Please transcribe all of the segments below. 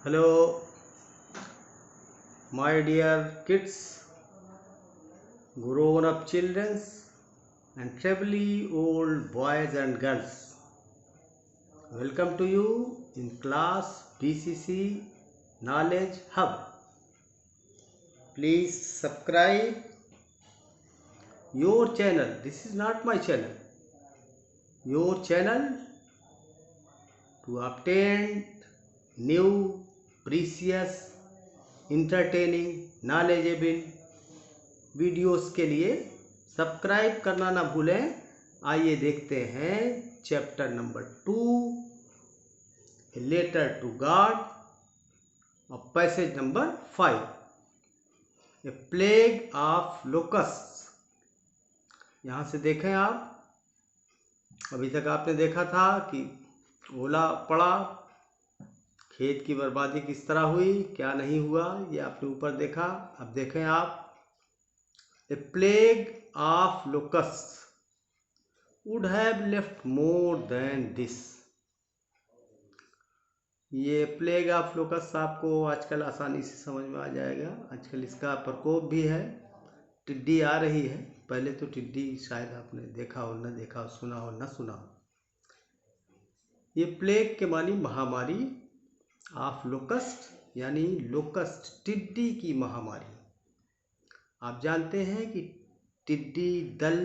Hello, my dear kids, grown up children, and trebly old boys and girls. Welcome to you in class BCC Knowledge Hub. Please subscribe your channel. This is not my channel. Your channel to obtain new, precious, entertaining, knowledgeable videos के लिए subscribe करना ना भूलें। आइए देखते हैं chapter number 2, letter to God, और passage number 5, a plague of locust. यहाँ से देखें आप, अभी तक आपने देखा था कि ओला पड़ा, खेत की बर्बादी किस तरह हुई, क्या नहीं हुआ, ये आपने ऊपर देखा। अब देखें आप, A plague of locusts would have left more than this. ये प्लेग ऑफ लोकस्ट आपको आजकल आसानी से समझ में आ जाएगा। आजकल इसका प्रकोप भी है, टिड्डी आ रही है। पहले तो टिड्डी शायद आपने देखा हो, न देखा हो, सुना हो, न सुना हो। ये प्लेग के मानी महामारी, ऑफ लोकस्ट यानी लोकस्ट, टिड्डी की महामारी। आप जानते हैं कि टिड्डी दल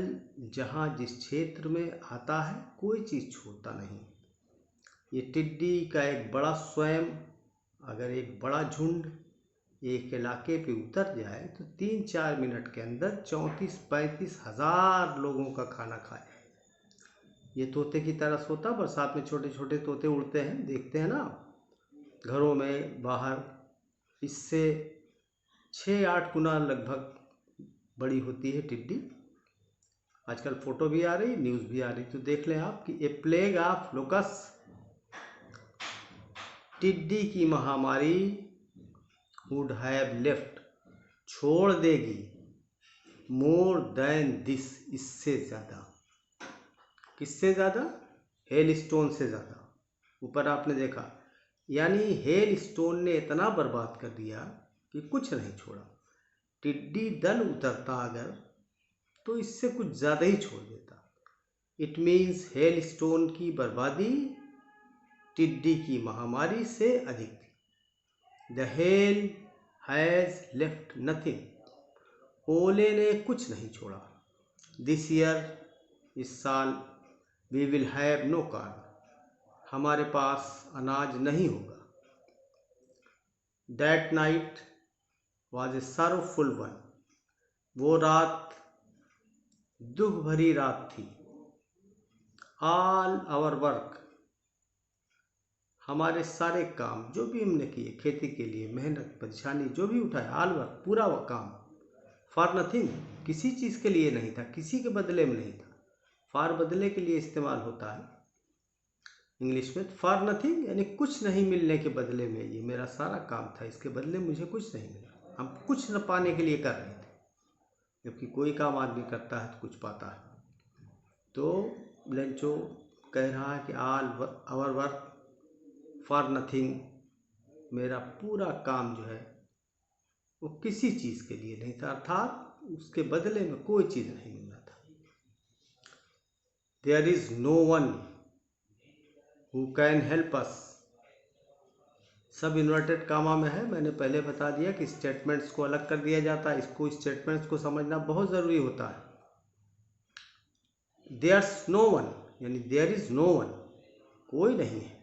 जहाँ जिस क्षेत्र में आता है कोई चीज़ छोड़ता नहीं। ये टिड्डी का एक बड़ा स्वयं, अगर एक बड़ा झुंड एक इलाके पे उतर जाए तो 3-4 मिनट के अंदर 34-35 हज़ार लोगों का खाना खाए। ये तोते की तरह सोता, बरसात में छोटे छोटे तोते उड़ते हैं, देखते हैं ना घरों में बाहर। इससे 6-8 गुना लगभग बड़ी होती है टिड्डी। आजकल फोटो भी आ रही, न्यूज़ भी आ रही, तो देख लें आप कि ए प्लेग ऑफ लोकस्ट, टिड्डी की महामारी, वुड हैव लेफ्ट, छोड़ देगी, मोर देन दिस, इससे ज़्यादा। किससे ज़्यादा? हेल स्टोन से ज़्यादा। ऊपर आपने देखा, यानी हेल स्टोन ने इतना बर्बाद कर दिया कि कुछ नहीं छोड़ा। टिड्डी दल उतरता अगर तो इससे कुछ ज़्यादा ही छोड़ देता। इट मीन्स हेल स्टोन की बर्बादी टिड्डी की महामारी से अधिक थी। The hail has left nothing, ओले ने कुछ नहीं छोड़ा। दिस ईयर, इस साल, we will have no corn, हमारे पास अनाज नहीं होगा। That night was a sorrowful one, वो रात दुख भरी रात थी। All our work, हमारे सारे काम जो भी हमने किए, खेती के लिए मेहनत परेशानी जो भी उठाया, all work, पूरा वो काम, for nothing, किसी चीज़ के लिए नहीं था, किसी के बदले में नहीं था। for बदले के लिए इस्तेमाल होता है इंग्लिश में। for nothing यानी कुछ नहीं मिलने के बदले में, ये मेरा सारा काम था, इसके बदले मुझे कुछ नहीं मिला। हम कुछ न पाने के लिए कर रहे थे, जबकि कोई काम आदमी करता है तो कुछ पाता है। तो लेंचो कह रहा है कि all our work for nothing, मेरा पूरा काम जो है वो किसी चीज़ के लिए नहीं था, अर्थात उसके बदले में कोई चीज़ नहीं मिलना था। There is no one who can help us, सब इन्वर्टेड कामा में है। मैंने पहले बता दिया कि स्टेटमेंट्स को अलग कर दिया जाता है, इसको स्टेटमेंट्स को समझना बहुत ज़रूरी होता है। देयर्स नो वन यानी देयर इज़ नो वन, कोई नहीं है।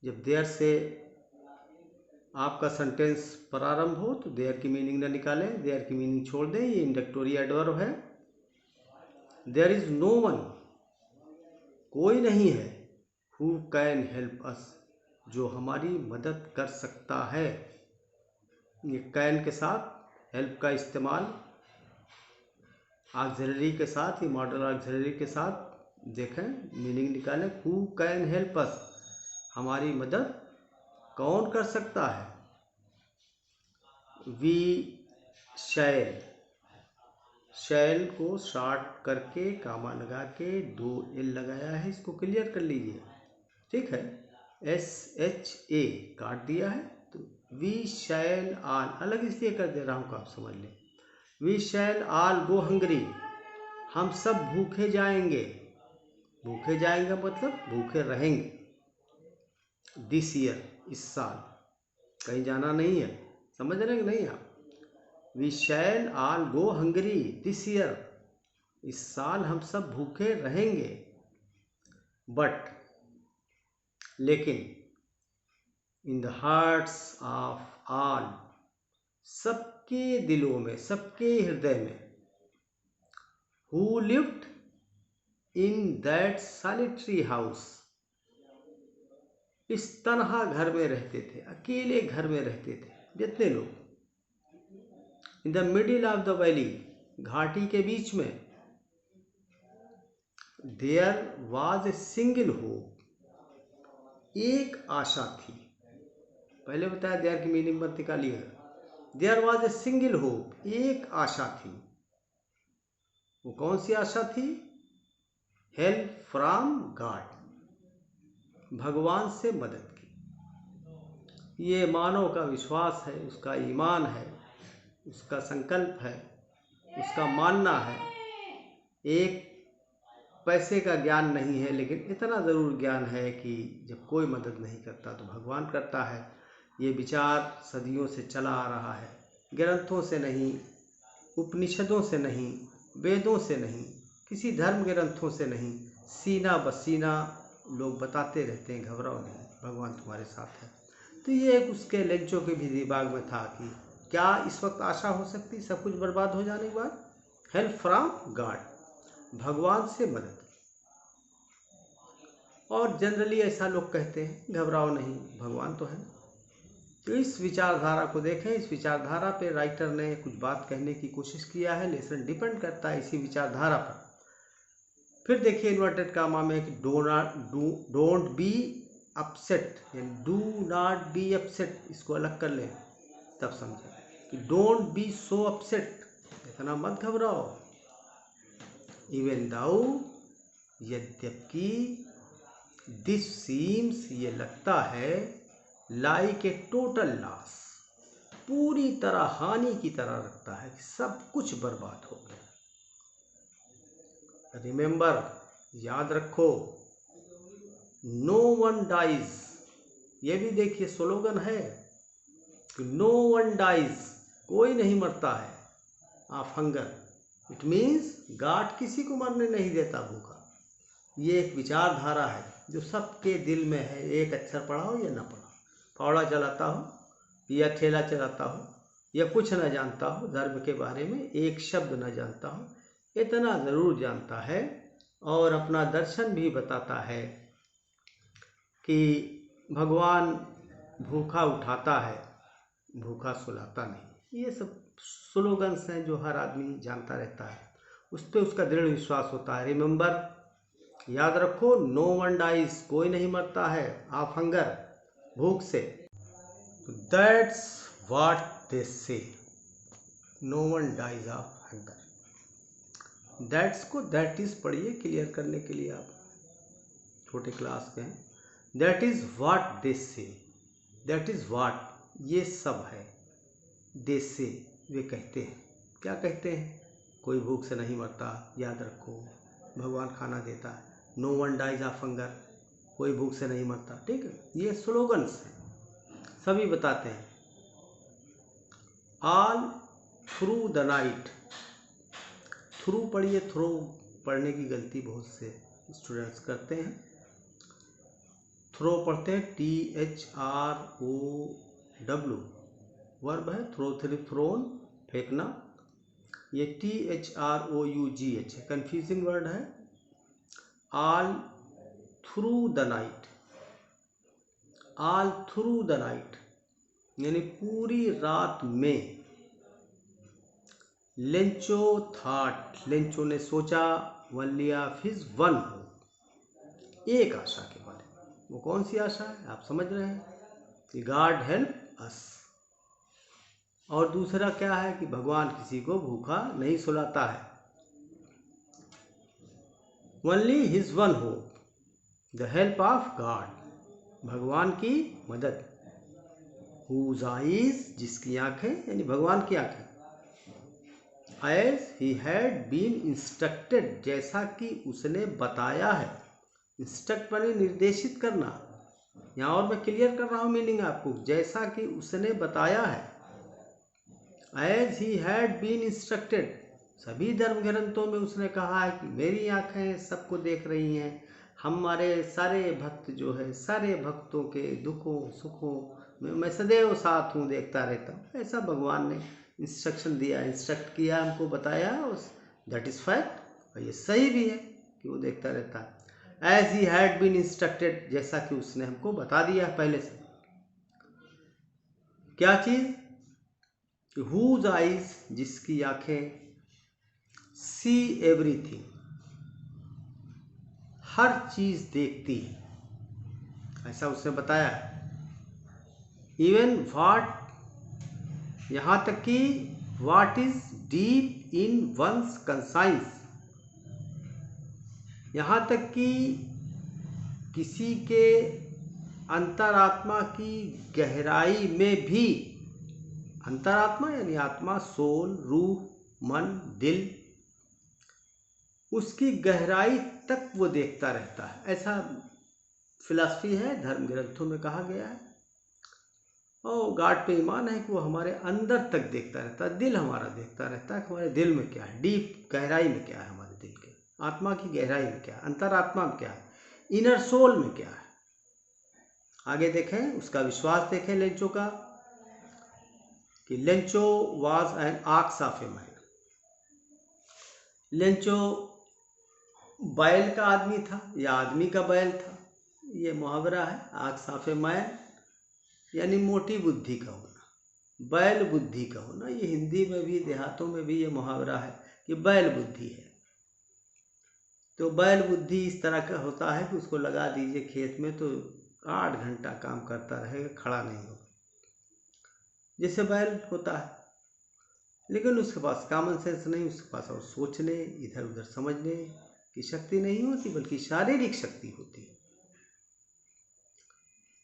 जब देयर से आपका सेंटेंस प्रारंभ हो तो देयर की मीनिंग न निकालें, देयर की मीनिंग छोड़ दें, ये इंडक्टोरी एडवर्ब है। देयर इज़ नो वन, कोई नहीं है, हु कैन हेल्प अस, जो हमारी मदद कर सकता है। ये कैन के साथ हेल्प का इस्तेमाल ऑक्सिलरी के साथ, ये मॉडल ऑक्सिलरी के साथ देखें, मीनिंग निकालें। हु कैन हेल्प अस, हमारी मदद कौन कर सकता है। वी शैल, शैल को शॉर्ट करके कामा लगा के 2 एल लगाया है, इसको क्लियर कर लीजिए, ठीक है। SHA काट दिया है तो वी शैल ऑल, अलग इसलिए कर दे रहा हूँ कि आप समझ लें। We shall all go hungry, हम सब भूखे जाएंगे। भूखे जाएंगे मतलब भूखे रहेंगे। दिस ईयर, इस साल, कहीं जाना नहीं है, समझ रहे हैं कि नहीं आप। We shall all go hungry this year, इस साल हम सब भूखे रहेंगे। बट, लेकिन, in the hearts of all, सबके दिलों में, सबके हृदय में, who lived in that solitary house, इस तन्हा घर में रहते थे, अकेले घर में रहते थे जितने लोग, in the middle of the valley, घाटी के बीच में, there was a single hope, एक आशा थी। पहले बताया देयर की मीनिंग मत निकालिएगा। There was a single hope, एक आशा थी। वो कौन सी आशा थी? हेल्प फ्रॉम गॉड, भगवान से मदद की। ये मानव का विश्वास है, उसका ईमान है, उसका संकल्प है, उसका मानना है। एक पैसे का ज्ञान नहीं है, लेकिन इतना ज़रूर ज्ञान है कि जब कोई मदद नहीं करता तो भगवान करता है। ये विचार सदियों से चला आ रहा है, ग्रंथों से नहीं, उपनिषदों से नहीं, वेदों से नहीं, किसी धर्म ग्रंथों से नहीं, सीना बसीना लोग बताते रहते हैं, घबराओ नहीं, भगवान तुम्हारे साथ है। तो ये उसके लेक्चों के भी दिमाग में था कि क्या इस वक्त आशा हो सकती सब कुछ बर्बाद हो जाने के बाद? हेल्प फ्रॉम गॉड, भगवान से मदद। और जनरली ऐसा लोग कहते हैं, घबराओ नहीं, भगवान तो है। तो इस विचारधारा को देखें, इस विचारधारा पे राइटर ने कुछ बात कहने की कोशिश किया है। लेसन डिपेंड करता है इसी विचारधारा पर। फिर देखिए इन्वर्टेड कामा में कि don't be upset, do not be upset, इसको अलग कर लें तब समझें कि डोंट बी सो अपसेट, इतना मत घबराओ। इवन दाउ, यद्यपि, दिस सीम्स, ये लगता है, लाइक ए टोटल लॉस, पूरी तरह हानि की तरह लगता है कि सब कुछ बर्बाद हो गया। रिमेंबर, याद रखो, नो वन डाइज, ये भी देखिए स्लोगन है कि नो वन डाइज, कोई नहीं मरता है, of hunger. It means God किसी को मरने नहीं देता भूखा। ये एक विचारधारा है जो सबके दिल में है। एक अक्षर पढ़ा हो या ना पढ़ा, फावड़ा चलाता हो या ठेला चलाता हो या कुछ न जानता हो धर्म के बारे में, एक शब्द न जानता हो, इतना ज़रूर जानता है और अपना दर्शन भी बताता है कि भगवान भूखा उठाता है, भूखा सुलाता नहीं। ये सब स्लोगन्स हैं जो हर आदमी जानता रहता है, उस पर उसका दृढ़ विश्वास होता है। रिमेंबर, याद रखो, नो वन डाइज, कोई नहीं मरता है, ऑफ हंगर, भूख से। That's what they say, no one dies of hunger. That's को दैट इज पढ़िए क्लियर करने के लिए, आप छोटे क्लास के हैं। दैट इज व्हाट दे से, दैट इज व्हाट, ये सब है, दे से, वे कहते हैं। क्या कहते हैं? कोई भूख से नहीं मरता, याद रखो, भगवान खाना देता है। No one dies of hunger, कोई भूख से नहीं मरता। ठीक है, ये स्लोगन्स हैं, सभी बताते हैं। All through the night, through पढ़िए, थ्रो पढ़ने की गलती बहुत से स्टूडेंट्स करते हैं। थ्रो पढ़ते हैं THROW, वर्ब है, थ्रो, थ्रोन, फेंकना। ये THROUGH है, कन्फ्यूजिंग वर्ड है। All through the night, all through the night यानी पूरी रात में। लेंचो थॉट, लेंचो ने सोचा, only of his one hope, एक आशा के बारे में। वो कौन सी आशा है? आप समझ रहे हैं कि गॉड हेल्प अस। और दूसरा क्या है कि भगवान किसी को भूखा नहीं सुलाता है। Only his one hope, the help of God, भगवान की मदद। whose eyes, जिसकी आंखें, यानी भगवान की आंखें, as he had been instructed, जैसा कि उसने बताया है। इंस्ट्रक्ट माने निर्देशित करना, यहाँ और मैं क्लियर कर रहा हूँ मीनिंग आपको, जैसा कि उसने बताया है। as he had been instructed, सभी धर्म ग्रंथों में उसने कहा है कि मेरी आंखें सबको देख रही हैं, हमारे सारे भक्त जो है, सारे भक्तों के दुखों सुखों में मैं सदैव साथ हूँ, देखता रहता हूँ। ऐसा भगवान ने इंस्ट्रक्शन दिया, इंस्ट्रक्ट किया, हमको बताया, दैट इज फैक्ट, और ये सही भी है कि वो देखता रहता है। As he had been instructed, जैसा कि उसने हमको बता दिया पहले से। क्या चीज? whose eyes, जिसकी आंखें, see everything, हर चीज देखती है, ऐसा उसने बताया। इवन व्हाट, यहां तक कि what is deep in one's conscience, यहां तक कि किसी के अंतरात्मा की गहराई में भी, अंतरात्मा यानी आत्मा, सोल, रूह, मन, दिल, उसकी गहराई तक वो देखता रहता है। ऐसा फिलॉसफी है, धर्म ग्रंथों में कहा गया है। और गॉड पे ईमान है कि वो हमारे अंदर तक देखता रहता है, दिल हमारा देखता रहता है कि हमारे दिल में क्या है, डीप गहराई में क्या है, हमारे दिल के आत्मा की गहराई में क्या है, अंतरात्मा में क्या है, इनर सोल में क्या है। आगे देखें, उसका विश्वास देखें लेंचो का, कि Lencho was an ox of a man. Lencho बैल का आदमी था या आदमी का बैल था, ये मुहावरा है। ऑक्स ऑफ ए मैन यानी मोटी बुद्धि का होना, बैल बुद्धि का होना। ये हिंदी में भी, देहातों में भी ये मुहावरा है कि बैल बुद्धि है। तो बैल बुद्धि इस तरह का होता है कि उसको लगा दीजिए खेत में तो 8 घंटा काम करता रहेगा, खड़ा नहीं होगा, जैसे बैल होता है। लेकिन उसके पास कॉमन सेंस नहीं, उसके पास और सोचने, इधर उधर समझने की शक्ति नहीं होती, बल्कि शारीरिक शक्ति होती है।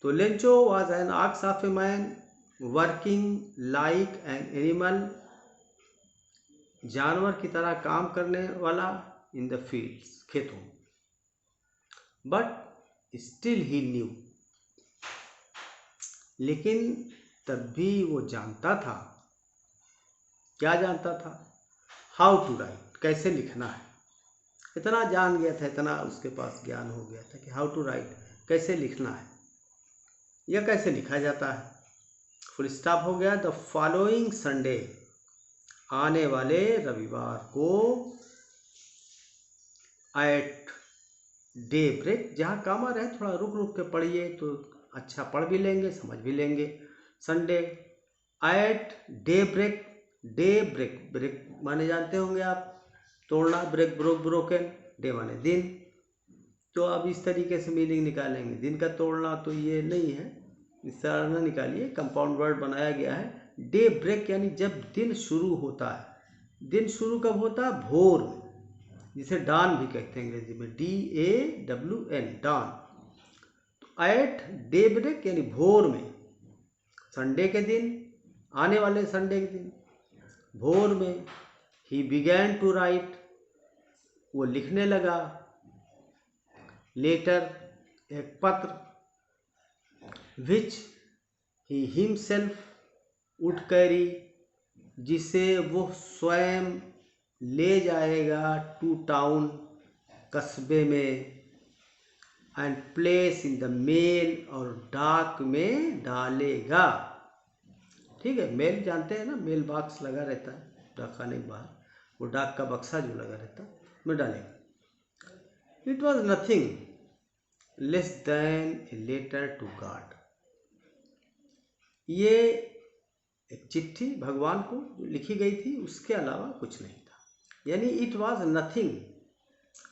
तो Lencho was an ox of a man working like an animal, जानवर की तरह काम करने वाला, इन द फील्ड्स, खेतों। बट स्टिल ही न्यू, लेकिन तब भी वो जानता था। क्या जानता था? हाउ टू राइट, कैसे लिखना है। इतना जान गया था, इतना उसके पास ज्ञान हो गया था कि हाउ टू राइट, कैसे लिखना है या कैसे लिखा जाता है। फुल स्टॉप हो गया। द फॉलोइंग संडे, आने वाले रविवार को, एट डे ब्रेक, जहाँ कामा रहे थोड़ा रुक रुक के पढ़िए तो अच्छा पढ़ भी लेंगे, समझ भी लेंगे। Sunday at daybreak, daybreak, break माने जानते होंगे आप, तोड़ना, ब्रेक ब्रोकन, डे माने दिन। तो अब इस तरीके से मीनिंग निकालेंगे। दिन का तोड़ना तो ये नहीं है, इस तरह ना निकालिए, कंपाउंड वर्ड बनाया गया है। डे ब्रेक यानी जब दिन शुरू होता है। दिन शुरू कब होता है? भोर में, जिसे डान भी कहते हैं अंग्रेजी में, DAWN, डान। तो एट डे ब्रेक यानी भोर में, संडे के दिन, आने वाले संडे के दिन भोर में। ही बिगैन टू राइट, वो लिखने लगा। लेटर, एक पत्र। Which he himself would carry, जिसे वो स्वयं ले जाएगा, टू टाउन, कस्बे में, and place in the mail, और डाक में डालेगा। ठीक है, मेल जानते हैं ना, मेल बॉक्स लगा रहता है डाक खाने के बाहर, वो डाक का बक्सा जो लगा रहता है, में डालेगा। It was nothing less than a letter to God, ये एक चिट्ठी भगवान को जो लिखी गई थी, उसके अलावा कुछ नहीं था। यानी it was nothing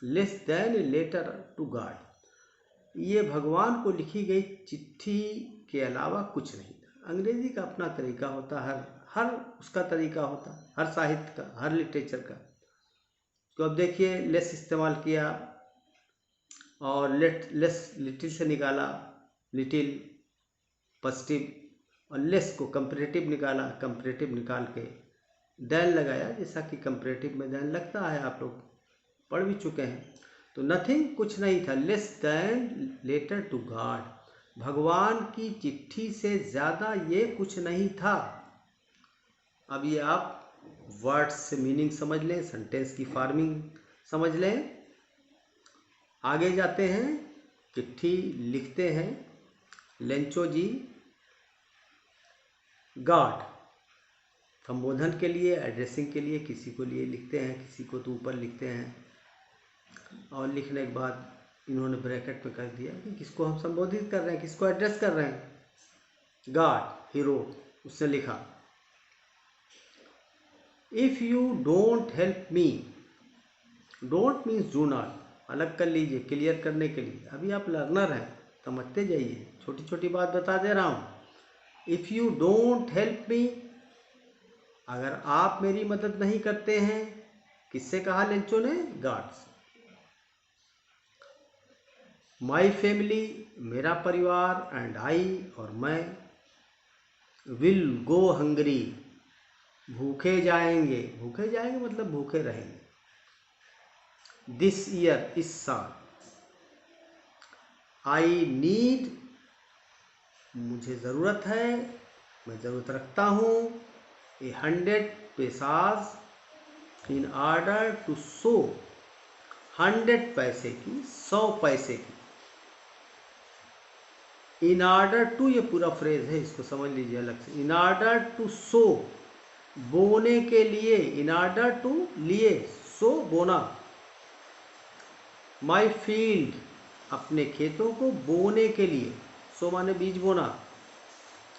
less than a letter to God, ये भगवान को लिखी गई चिट्ठी के अलावा कुछ नहीं था। अंग्रेजी का अपना तरीका होता है, हर उसका तरीका होता है, हर साहित्य का, हर लिटरेचर का। तो अब देखिए, लेस इस्तेमाल किया और लेस लिटिल से निकाला, लिटिल पॉजिटिव और लेस को कंपैरेटिव निकाला, कंपैरेटिव निकाल के देन लगाया, जैसा कि कंपैरेटिव में देन लगता है, आप लोग पढ़ भी चुके हैं। तो नथिंग कुछ नहीं था, less than letter to God, भगवान की चिट्ठी से ज़्यादा ये कुछ नहीं था। अब ये आप वर्ड्स से मीनिंग समझ लें, सेंटेंस की फार्मिंग समझ लें। आगे जाते हैं, चिट्ठी लिखते हैं लेंचो जी गॉड, संबोधन के लिए, एड्रेसिंग के लिए, किसी को लिए लिखते हैं, किसी को तो ऊपर लिखते हैं, और लिखने के बाद इन्होंने ब्रैकेट में कर दिया कि किसको हम संबोधित कर रहे हैं, किसको एड्रेस कर रहे हैं। गॉड, हीरो, उसने लिखा if you don't help me, don't means do not, अलग कर लीजिए क्लियर करने के लिए। अभी आप लर्नर हैं, समझते जाइए, छोटी छोटी बात बता दे रहा हूँ। If you don't help me, अगर आप मेरी मदद नहीं करते हैं, किससे कहा लेंचो ने, गॉड से। माई फैमिली, मेरा परिवार, एंड आई, और मैं, विल गो हंगरी, भूखे जाएंगे, भूखे जाएंगे मतलब भूखे रहेंगे, दिस ईयर, इस साल, आई नीड, मुझे ज़रूरत है, मैं ज़रूरत रखता हूँ, 100 pesos in order to show, 100 पैसे की, 100 पैसे की, इन ऑर्डर टू, ये पूरा फ्रेज है, इसको समझ लीजिए अलग से। इन ऑर्डर टू सो, बोने के लिए, इन ऑर्डर टू, लिए, सो, बोना। माई फील्ड, अपने खेतों को बोने के लिए, सो माने बीज बोना।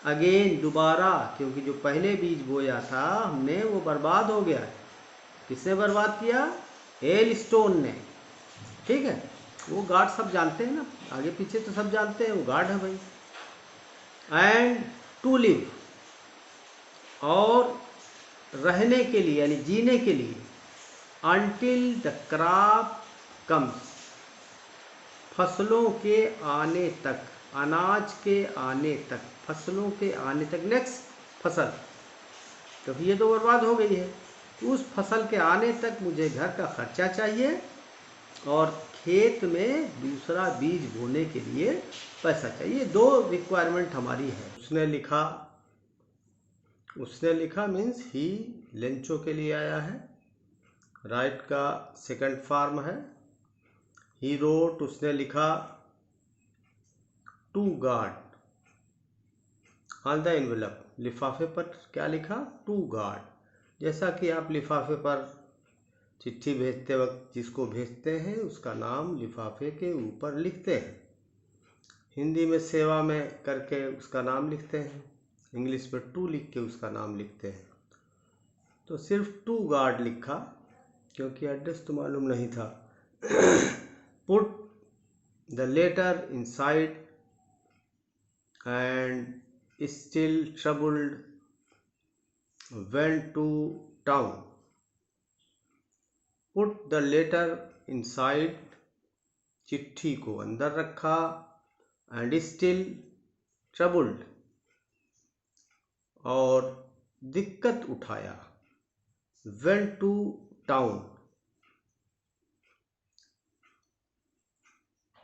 अगेन, दोबारा, क्योंकि जो पहले बीज बोया था हमने वो बर्बाद हो गया। किसने बर्बाद किया, हेल स्टोन ने, ठीक है। वो गार्ड सब जानते हैं ना, आगे पीछे तो सब जानते हैं, वो गार्ड है भाई। एंड टू लिव, और रहने के लिए यानी जीने के लिए, अनटिल द क्रॉप कम्स, फसलों के आने तक, अनाज के आने तक, फसलों के आने तक, नेक्स्ट फसल, क्योंकि ये तो बर्बाद हो गई है। उस फसल के आने तक मुझे घर का खर्चा चाहिए और खेत में दूसरा बीज बोने के लिए पैसा चाहिए। 2 रिक्वायरमेंट हमारी है। उसने लिखा मीन्स ही लेंचो के लिए आया है, राइट का सेकंड फॉर्म है। ही रोट, उसने लिखा, to God on the envelope, लिफाफे पर क्या लिखा, टू गॉड। जैसा कि आप लिफाफे पर चिट्ठी भेजते वक्त जिसको भेजते हैं उसका नाम लिफाफे के ऊपर लिखते हैं, हिंदी में सेवा में करके उसका नाम लिखते हैं, इंग्लिश में टू लिख के उसका नाम लिखते हैं। तो सिर्फ टू गॉड लिखा क्योंकि एड्रेस तो मालूम नहीं था। Put the letter inside and still troubled went to town. Put the letter inside, चिट्ठी को अंदर रखा, एंड स्टिल ट्रबल्ड, और दिक्कत उठाया, वेंट टू टाउन,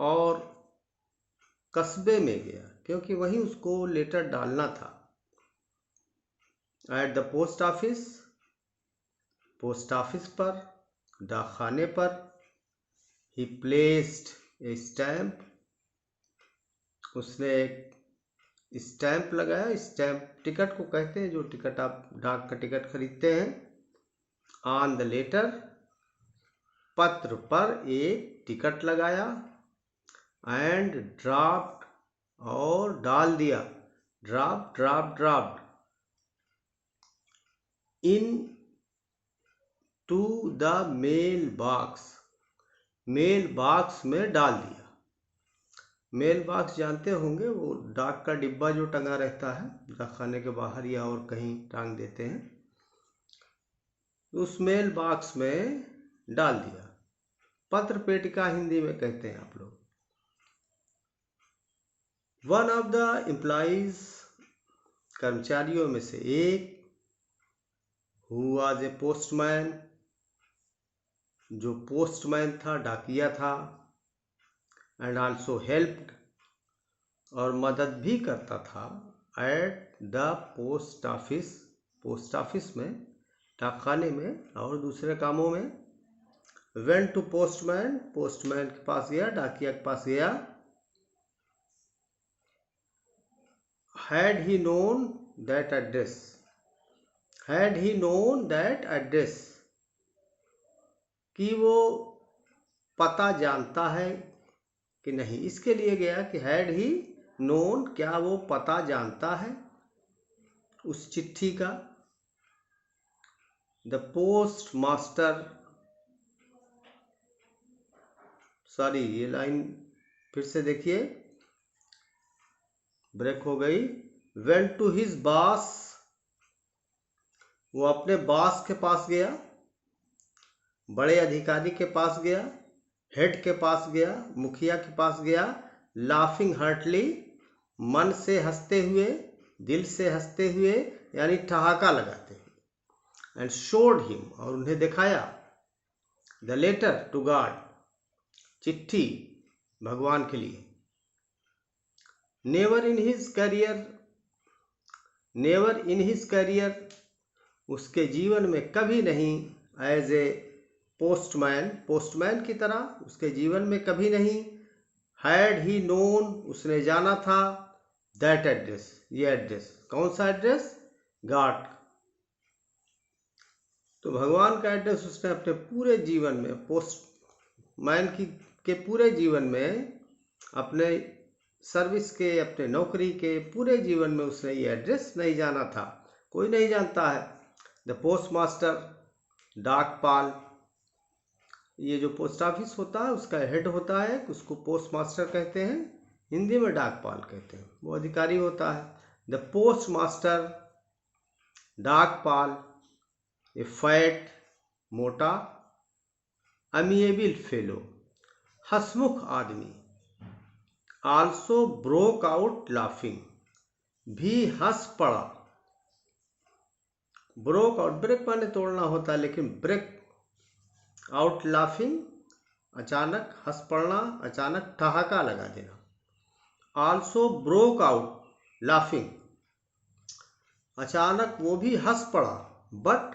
और कस्बे में गया क्योंकि वहीं उसको लेटर डालना था। At the post office, post office पर, डाकखाने पर। ही प्लेस्ड ए स्टैम्प, उसने एक स्टैम्प लगाया, स्टैम्प टिकट को कहते हैं, जो टिकट आप डाक का टिकट खरीदते हैं। ऑन द लेटर, पत्र पर एक टिकट लगाया। एंड ड्राफ्ट, और डाल दिया, draft draft draft, into the mailbox, mailbox में डाल दिया। मेल बॉक्स जानते होंगे, वो डाक का डिब्बा जो टंगा रहता है डाकखाने के बाहर या और कहीं टांग देते हैं, उस मेल बॉक्स में डाल दिया। पत्र पेटिका हिंदी में कहते हैं आप लोग। वन ऑफ द एम्प्लॉइज कर्मचारियों में से एक, हु वाज ए पोस्टमैन, जो पोस्टमैन था, डाकिया था, एंड आल्सो हेल्प्ड, और मदद भी करता था, at the post office, post office में, डाकखाने में और दूसरे कामों में। वेंट टू पोस्टमैन, पोस्टमैन के पास गया, डाकिया के पास गया। Had he known that address, had he known that address, कि वो पता जानता है कि नहीं, इसके लिए गया कि हैड ही नोन, क्या वो पता जानता है उस चिट्ठी का। द पोस्ट मास्टर, सॉरी ये लाइन फिर से देखिए, ब्रेक हो गई। वेंट टू हिज बॉस, वो अपने बॉस के पास गया, बड़े अधिकारी के पास गया, हेड के पास गया, मुखिया के पास गया। लाफिंग हार्टली, मन से हंसते हुए, दिल से हंसते हुए, यानी ठहाका लगाते हुए। एंड शोड हिम, और उन्हें दिखाया, द लेटर टू गॉड, चिट्ठी भगवान के लिए। Never in his career, never in his career, उसके जीवन में कभी नहीं, एज ए पोस्टमैन, पोस्टमैन की तरह उसके जीवन में कभी नहीं। हैड ही नोन, उसने जाना था, दैट एड्रेस, ये एड्रेस, कौन सा एड्रेस, गॉड। तो भगवान का एड्रेस उसने अपने पूरे जीवन में, पोस्टमैन के पूरे जीवन में, अपने सर्विस के, अपने नौकरी के पूरे जीवन में उसने ये एड्रेस नहीं जाना था। कोई नहीं जानता है। द पोस्ट मास्टर, डाकपाल, ये जो पोस्ट ऑफिस होता है उसका हेड होता है, उसको पोस्ट मास्टर कहते हैं, हिंदी में डाकपाल कहते हैं, वो अधिकारी होता है। द पोस्ट मास्टर, डाकपाल, ए फैट, मोटा, अमिएबल फेलो, हंसमुख आदमी, आल्सो ब्रोक आउट लाफिंग, भी हंस पड़ा। ब्रोक आउट, ब्रेक माने तोड़ना होता है, लेकिन ब्रेक आउट लाफिंग, अचानक हंस पड़ना, अचानक ठहाका लगा देना। आल्सो ब्रोक आउट लाफिंग, अचानक वो भी हंस पड़ा। बट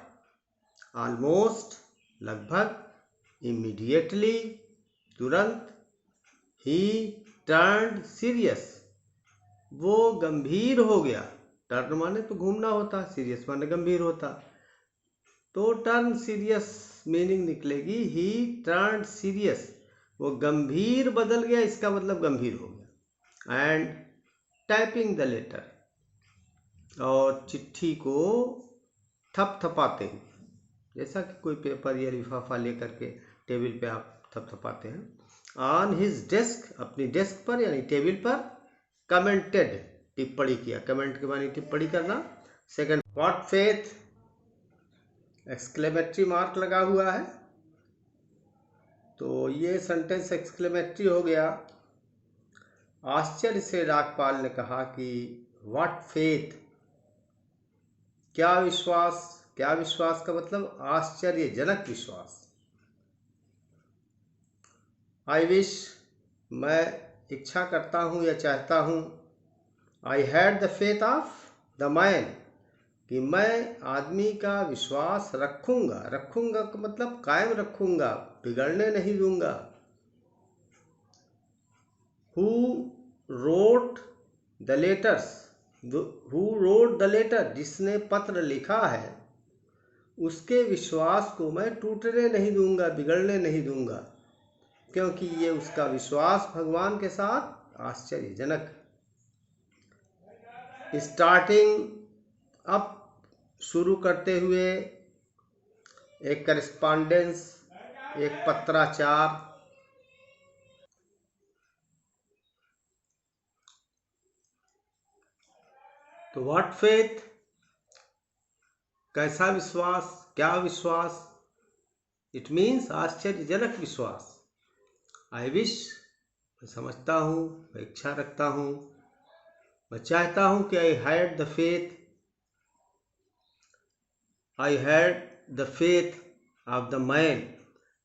ऑलमोस्ट, लगभग, इमीडिएटली, तुरंत, ही टर्न्ड सीरियस, वो गंभीर हो गया। टर्न माने तो घूमना होता, सीरियस माने गंभीर होता, तो टर्न सीरियस मीनिंग निकलेगी, ही टर्न सीरियस, वो गंभीर बदल गया, इसका मतलब गंभीर हो गया। एंड टाइपिंग द लेटर, और चिट्ठी को थपथपाते हुए, जैसा कि कोई पेपर या लिफाफा लेकर के टेबल पे आप थपथपाते हैं। ऑन हिज डेस्क, अपनी डेस्क पर यानी टेबल पर। कमेंटेड, टिप्पणी किया, कमेंट के मानी टिप्पणी करना। Second, what faith, exclamatory mark लगा हुआ है, तो ये सेंटेंस एक्सक्लेमेटरी हो गया। आश्चर्य से डाकपाल ने कहा कि व्हाट फेथ, क्या विश्वास, क्या विश्वास का मतलब आश्चर्यजनक विश्वास। आई विश, मैं इच्छा करता हूँ या चाहता हूँ। I had the faith of the man, कि मैं आदमी का विश्वास रखूंगा, रखूंगा का मतलब कायम रखूंगा, बिगड़ने नहीं दूंगा। Who wrote the letters, who wrote the letter, जिसने पत्र लिखा है, उसके विश्वास को मैं टूटने नहीं दूंगा, बिगड़ने नहीं दूंगा, क्योंकि ये उसका विश्वास भगवान के साथ आश्चर्यजनक। स्टार्टिंग अप, शुरू करते हुए, एक करस्पॉन्डेंस, एक पत्राचार। तो व्हाट फेथ, कैसा विश्वास, क्या विश्वास, इट मीन्स आश्चर्यजनक विश्वास। आई विश, मैं समझता हूँ, मैं इच्छा रखता हूँ। मैं चाहता हूं कि I had the faith of the man.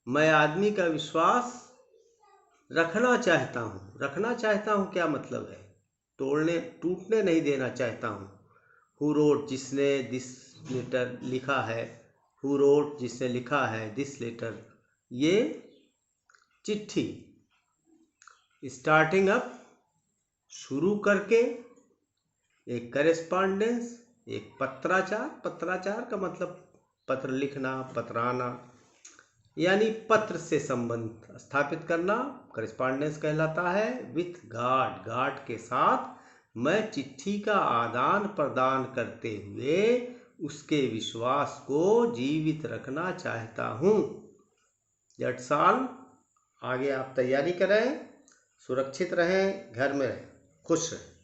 मैं आदमी का विश्वास रखना चाहता हूं। रखना चाहता हूं क्या मतलब है? टूटने नहीं देना चाहता हूं। हु रोट, जिसने दिस लेटर लिखा है। हु रोट, जिसने लिखा है दिस लेटर, ये चिट्ठी। स्टार्टिंग अप, शुरू करके। एक करेस्पॉन्डेंस, एक पत्राचार। पत्राचार का मतलब पत्र लिखना, पत्राना, यानी पत्र से संबंध स्थापित करना करेस्पॉन्डेंस कहलाता है। विथ गॉड, गॉड के साथ मैं चिट्ठी का आदान प्रदान करते हुए उसके विश्वास को जीवित रखना चाहता हूँ। That's all. आगे आप तैयारी करें, सुरक्षित रहें, घर में रहें, खुश रहें।